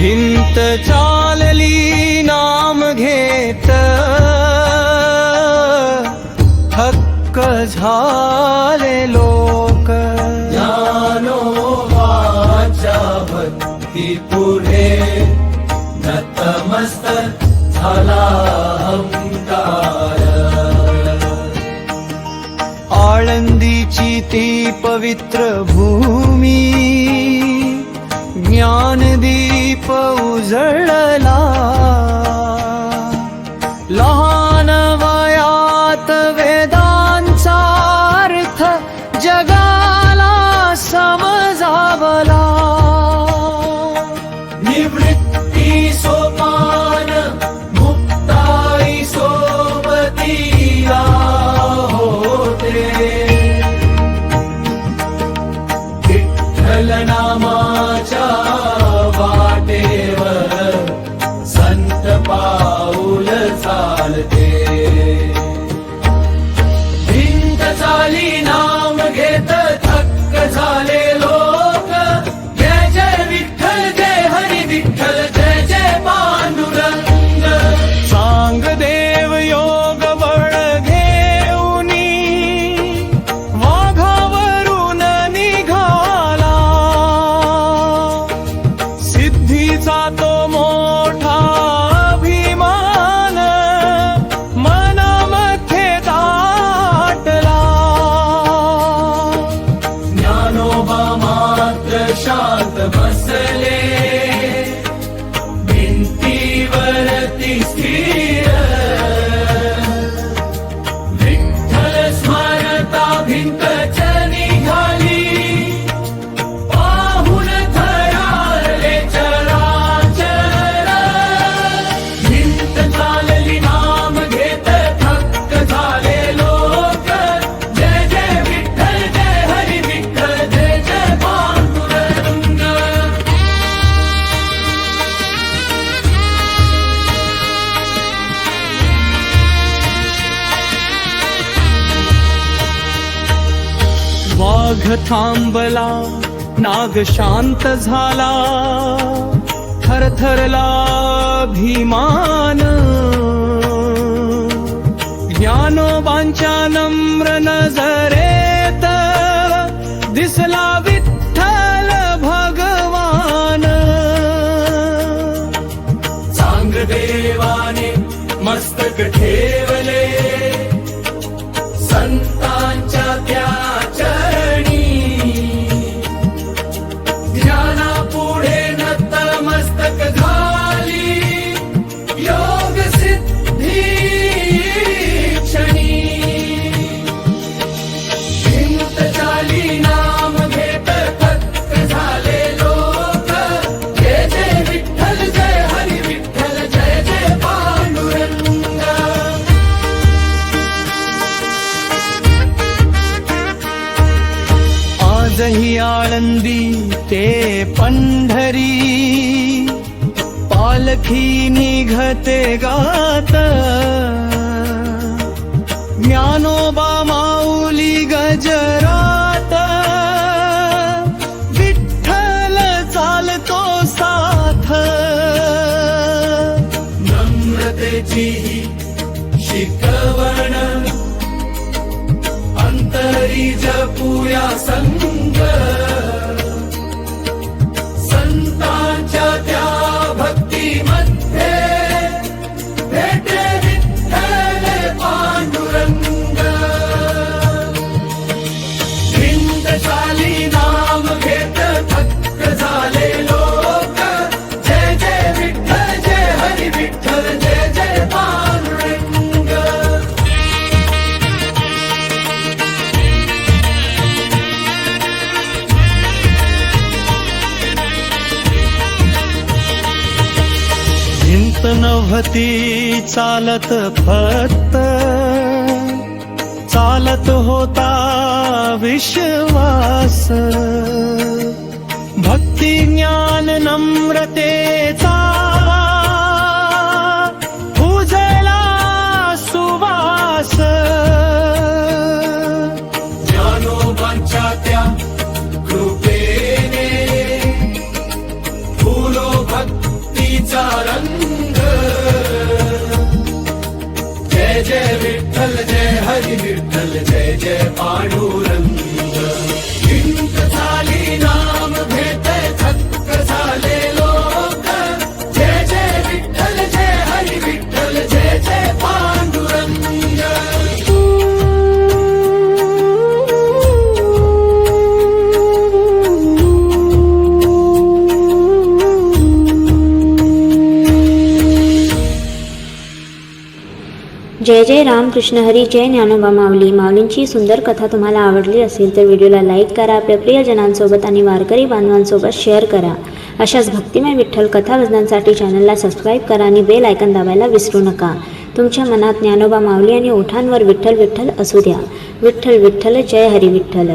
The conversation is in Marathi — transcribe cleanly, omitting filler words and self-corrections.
भिंत चालली नाम घेत, थक्क झाले लोक. ज्ञानोबाच्या भक्ती पुढे नतमस्तक झाला अहंकार. आळंदीची ती पवित्र भूमी, ज्ञानदीप उजळला. लहान वयात वेदांचा अर्थ जगाला समजावला. निवृत्ती सोपान मुक्ताई सोबतीला होते. विठ्ठल नामाच्या वाटेवर संत पाऊल चालते. भिंत चाली नाम घेत थक्क झाले लोक. जय जय विठ्ठल जय हरी विठ्ठल जय जय पांडुरंग. सांग देव योग बळ घेऊनी, वाघावरून निघाला. सिद्धीचा तो मोठा अभिमान मनामध्ये दाटला. ज्ञानोबा मात्र शांत बसले, भिंतीवरती स्थिर. विठ्ठल स्मरता भिंत निघाली, पाहून थरारले चराचर. भिंत चालली नाम घेत थक्क झाले लोक. जय जय विठ्ठल जय हरी विठ्ठल जय जय पांडुरंग. वाघ थांबला, नाग शांत झाला. थरथरला भीमान, ज्ञानोबांच्या नम्र नजरेत दिसला विठ्ठल भगवान. सांग देवाने मस्तक ठेवले, संतांच्या त्या चरणी. ज्ञानापुढे नतमस्तक झाली, योग सिद्धी क्षणी. भिंत चाली नाम घेत थक्क झाले लोक. जय जय विठ्ठल जय हरी विठ्ठल जय जय पांडुरंग. आजही आळंदी ते पंढरी, पालखी निघते गात. ज्ञानोबा माऊली गजरात, विठ्ठल चालतो साथ. नम्रतेची ही शिकवण अंतरी जपूया संग. संतांच्या त्या भक्तीमध्ये भेटे विठ्ठल पांडुरंग. भिंत चाली नाम घेत थक्क झाले लोक. जय जय विठ्ठल जय हरी विठ्ठल जय जय पांडुरंग. भिंत नव्हती चालत फक्त, चालत होता विश्वास. भक्ती ज्ञान नम्रतेचा उजळला सुवास. ज्ञानोबांच्या त्या कृपेने फुलो भक्त जय विठ्ठल जय हरी विठ्ठल जय जय पांडुरंग हिंद झाली नाम घेत थक्क झाले लोक जय जय विठ्ठल जय हरी विठ्ठल जय जय पांडुरंग जय जय रामकृष्ण हरी जय ज्ञानोबा माऊली. माऊलींची सुंदर कथा तुम्हाला आवडली असेल तर व्हिडिओला लाईक करा, आपल्या प्रियजनांसोबत आणि वारकरी बांधवांसोबत शेअर करा. अशाच भक्तिमय विठ्ठल कथा भजनांसाठी चॅनलला सबस्क्राईब करा आणि बेल आयकॉन दाबायला विसरू नका. तुमच्या मनात ज्ञानोबा माऊली आणि ओठांवर विठ्ठल विठ्ठल असू द्या. विठ्ठल विठ्ठल जय हरी विठ्ठल.